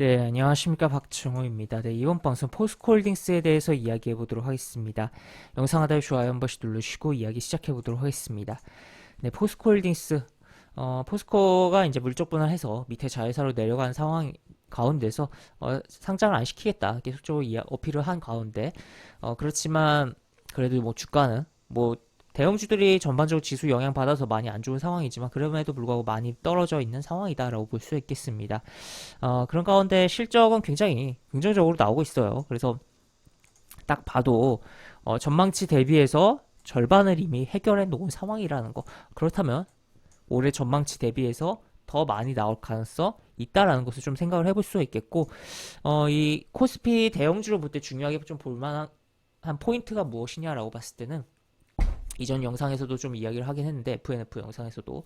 네, 안녕하십니까. 박정호입니다. 네, 이번 방송 포스코홀딩스에 대해서 이야기해 보도록 하겠습니다. 영상 하단에 좋아요 한 번씩 누르시고 이야기 시작해 보도록 하겠습니다. 네, 포스코홀딩스. 포스코가 이제 물적 분할해서 밑에 자회사로 내려가는 상황 가운데서 상장을 안 시키겠다. 계속적으로 어필을 한 가운데 그렇지만 그래도 뭐 주가는 뭐 대형주들이 전반적으로 지수 영향 받아서 많이 안 좋은 상황이지만 그럼에도 불구하고 많이 떨어져 있는 상황이다라고 볼 수 있겠습니다. 그런 가운데 실적은 굉장히 긍정적으로 나오고 있어요. 그래서 딱 봐도 전망치 대비해서 절반을 이미 해결해 놓은 상황이라는 거. 그렇다면 올해 전망치 대비해서 더 많이 나올 가능성 있다라는 것을 좀 생각을 해볼 수 있겠고, 이 코스피 대형주로 볼 때 중요하게 좀 볼만한 한 포인트가 무엇이냐라고 봤을 때는 이전 영상에서도 좀 이야기를 하긴 했는데 FNF 영상에서도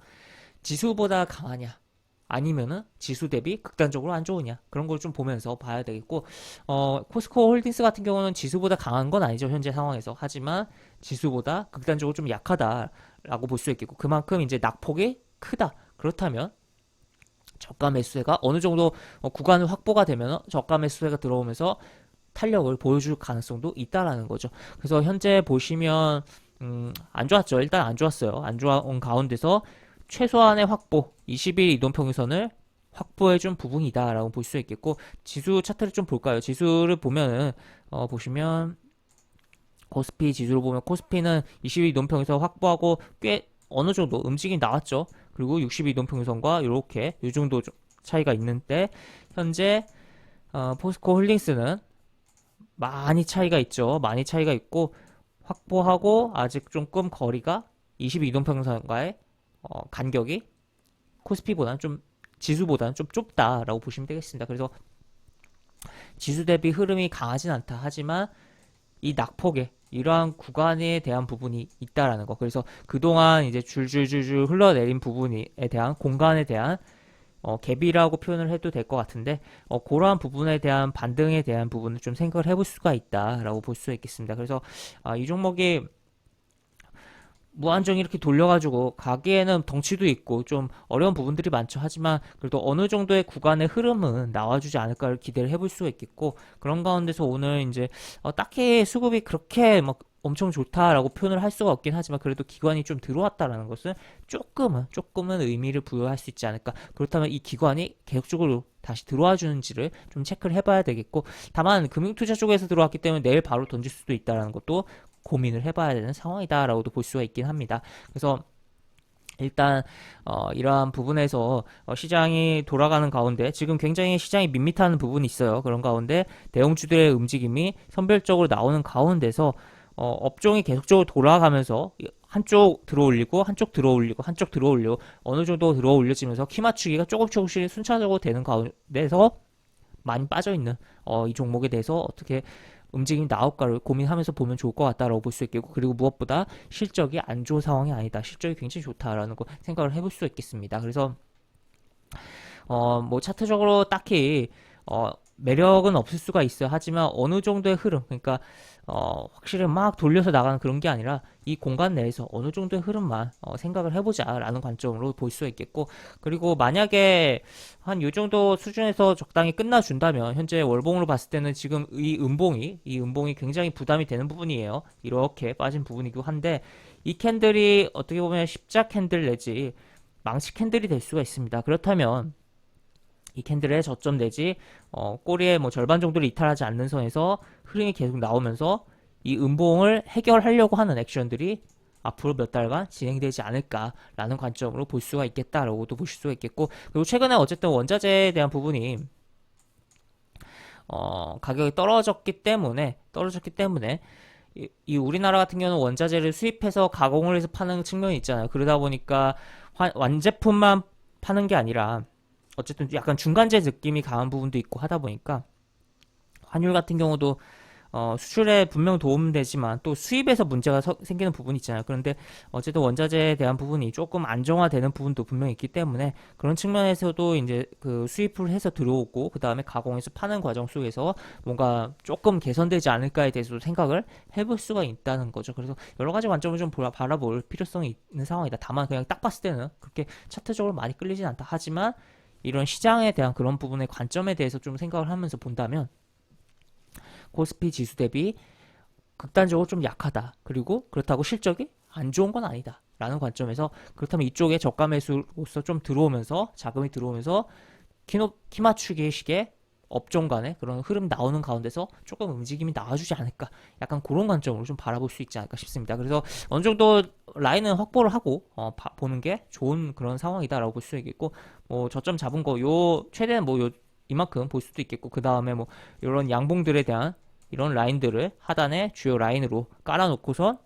지수보다 강하냐 아니면은 지수 대비 극단적으로 안 좋으냐 그런 걸 좀 보면서 봐야 되겠고 코스코 홀딩스 같은 경우는 지수보다 강한 건 아니죠 현재 상황에서. 하지만 지수보다 극단적으로 좀 약하다라고 볼 수 있겠고 그만큼 이제 낙폭이 크다. 그렇다면 저가 매수세가 어느 정도 구간을 확보가 되면 저가 매수세가 들어오면서 탄력을 보여줄 가능성도 있다라는 거죠. 그래서 현재 보시면 안 좋았죠. 일단 안 좋았어요. 안 좋아온 가운데서 최소한의 확보, 20일 이동평균선을 확보해준 부분이다라고 볼 수 있겠고, 지수 차트를 좀 볼까요? 지수를 보면은 보시면 코스피 지수를 보면 코스피는 20일 이동평균선 확보하고 꽤 어느 정도 움직임이 나왔죠. 그리고 60일 이동평균선과 이렇게 이 정도 차이가 있는데 현재 포스코 홀딩스는 많이 차이가 있죠. 많이 차이가 있고 확보하고 아직 조금 거리가 20일 이동평균선과의 간격이 코스피보다는 좀 지수보다는 좀 좁다라고 보시면 되겠습니다. 그래서 지수 대비 흐름이 강하진 않다. 하지만 이 낙폭에 이러한 구간에 대한 부분이 있다라는 거. 그래서 그동안 이제 줄줄줄줄 흘러내린 부분에 대한 공간에 대한 갭이라고 표현을 해도 될 것 같은데 그러한 부분에 대한 반등에 대한 부분을 좀 생각을 해볼 수가 있다라고 볼 수 있겠습니다. 그래서 이 종목이 무한정 이렇게 돌려가지고 가기에는 덩치도 있고 좀 어려운 부분들이 많죠. 하지만 그래도 어느 정도의 구간의 흐름은 나와주지 않을까를 기대를 해볼 수가 있겠고 그런 가운데서 오늘 이제 딱히 수급이 그렇게 막 엄청 좋다라고 표현을 할 수가 없긴 하지만 그래도 기관이 좀 들어왔다라는 것은 조금은 의미를 부여할 수 있지 않을까. 그렇다면 이 기관이 계속적으로 다시 들어와 주는지를 좀 체크를 해봐야 되겠고 다만 금융투자 쪽에서 들어왔기 때문에 내일 바로 던질 수도 있다라는 것도 고민을 해봐야 되는 상황이다라고도 볼 수가 있긴 합니다. 그래서 일단 이러한 부분에서 시장이 돌아가는 가운데 지금 굉장히 시장이 밋밋한 부분이 있어요. 그런 가운데 대형주들의 움직임이 선별적으로 나오는 가운데서 업종이 계속적으로 돌아가면서 한쪽 들어올리고 한쪽 들어올리고 한쪽 들어올리고 어느 정도 들어올려지면서 키 맞추기가 조금씩 순차적으로 되는 가운데서 많이 빠져있는 이 종목에 대해서 어떻게 움직임이 나올까를 고민하면서 보면 좋을 것 같다라고 볼 수 있겠고 그리고 무엇보다 실적이 안 좋은 상황이 아니다. 실적이 굉장히 좋다라는 거 생각을 해볼 수 있겠습니다. 그래서 뭐 차트적으로 딱히 매력은 없을 수가 있어요. 하지만 어느 정도의 흐름, 그러니까 확실히 막 돌려서 나가는 그런 게 아니라 이 공간 내에서 어느 정도의 흐름만 생각을 해보자라는 관점으로 볼 수 있겠고 그리고 만약에 한 요 정도 수준에서 적당히 끝나준다면 현재 월봉으로 봤을 때는 지금 이 음봉이 굉장히 부담이 되는 부분이에요. 이렇게 빠진 부분이기도 한데 이 캔들이 어떻게 보면 십자 캔들 내지 망치 캔들이 될 수가 있습니다. 그렇다면 이 캔들의 저점 내지 꼬리의 뭐 절반 정도를 이탈하지 않는 선에서 흐름이 계속 나오면서 이 음봉을 해결하려고 하는 액션들이 앞으로 몇 달간 진행되지 않을까라는 관점으로 볼 수가 있겠다라고도 보실 수가 있겠고 그리고 최근에 어쨌든 원자재에 대한 부분이 가격이 떨어졌기 때문에 이 우리나라 같은 경우는 원자재를 수입해서 가공을 해서 파는 측면이 있잖아요. 그러다 보니까 완제품만 파는 게 아니라 어쨌든 약간 중간재 느낌이 강한 부분도 있고 하다 보니까 환율 같은 경우도 수출에 분명 도움되지만 또 수입에서 문제가 생기는 부분이 있잖아요. 그런데 어쨌든 원자재에 대한 부분이 조금 안정화되는 부분도 분명히 있기 때문에 그런 측면에서도 이제 그 수입을 해서 들어오고 그 다음에 가공해서 파는 과정 속에서 뭔가 조금 개선되지 않을까에 대해서도 생각을 해볼 수가 있다는 거죠. 그래서 여러 가지 관점을 좀 바라볼 필요성이 있는 상황이다. 다만 그냥 딱 봤을 때는 그렇게 차트적으로 많이 끌리진 않다. 하지만 이런 시장에 대한 그런 부분의 관점에 대해서 좀 생각을 하면서 본다면 코스피 지수 대비 극단적으로 좀 약하다. 그리고 그렇다고 실적이 안 좋은 건 아니다. 라는 관점에서 그렇다면 이쪽에 저가 매수로서 좀 들어오면서 자금이 들어오면서 키 맞추기 식의 업종 간의 그런 흐름 나오는 가운데서 조금 움직임이 나와주지 않을까. 약간 그런 관점으로 좀 바라볼 수 있지 않을까 싶습니다. 그래서 어느 정도 라인은 확보를 하고 보는 게 좋은 그런 상황이다라고 볼 수 있겠고, 뭐 저점 잡은 거 요 최대한 뭐 요 이만큼 볼 수도 있겠고, 그 다음에 뭐 이런 양봉들에 대한 이런 라인들을 하단에 주요 라인으로 깔아놓고선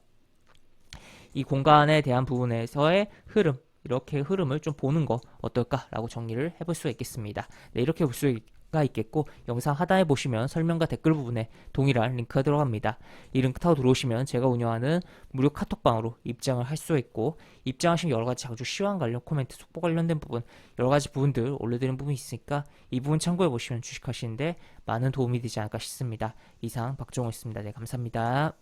이 공간에 대한 부분에서의 흐름, 이렇게 흐름을 좀 보는 거 어떨까라고 정리를 해볼 수가 있겠습니다. 네, 이렇게 볼 수가 있겠고, 영상 하단에 보시면 설명과 댓글 부분에 동일한 링크가 들어갑니다. 이 링크 타고 들어오시면 제가 운영하는 무료 카톡방으로 입장을 할 수 있고, 입장하시면 여러가지 장주 시황 관련 코멘트, 속보 관련된 부분, 여러가지 부분들 올려드리는 부분이 있으니까 이 부분 참고해 보시면 주식하시는데 많은 도움이 되지 않을까 싶습니다. 이상 박종호였습니다. 네, 감사합니다.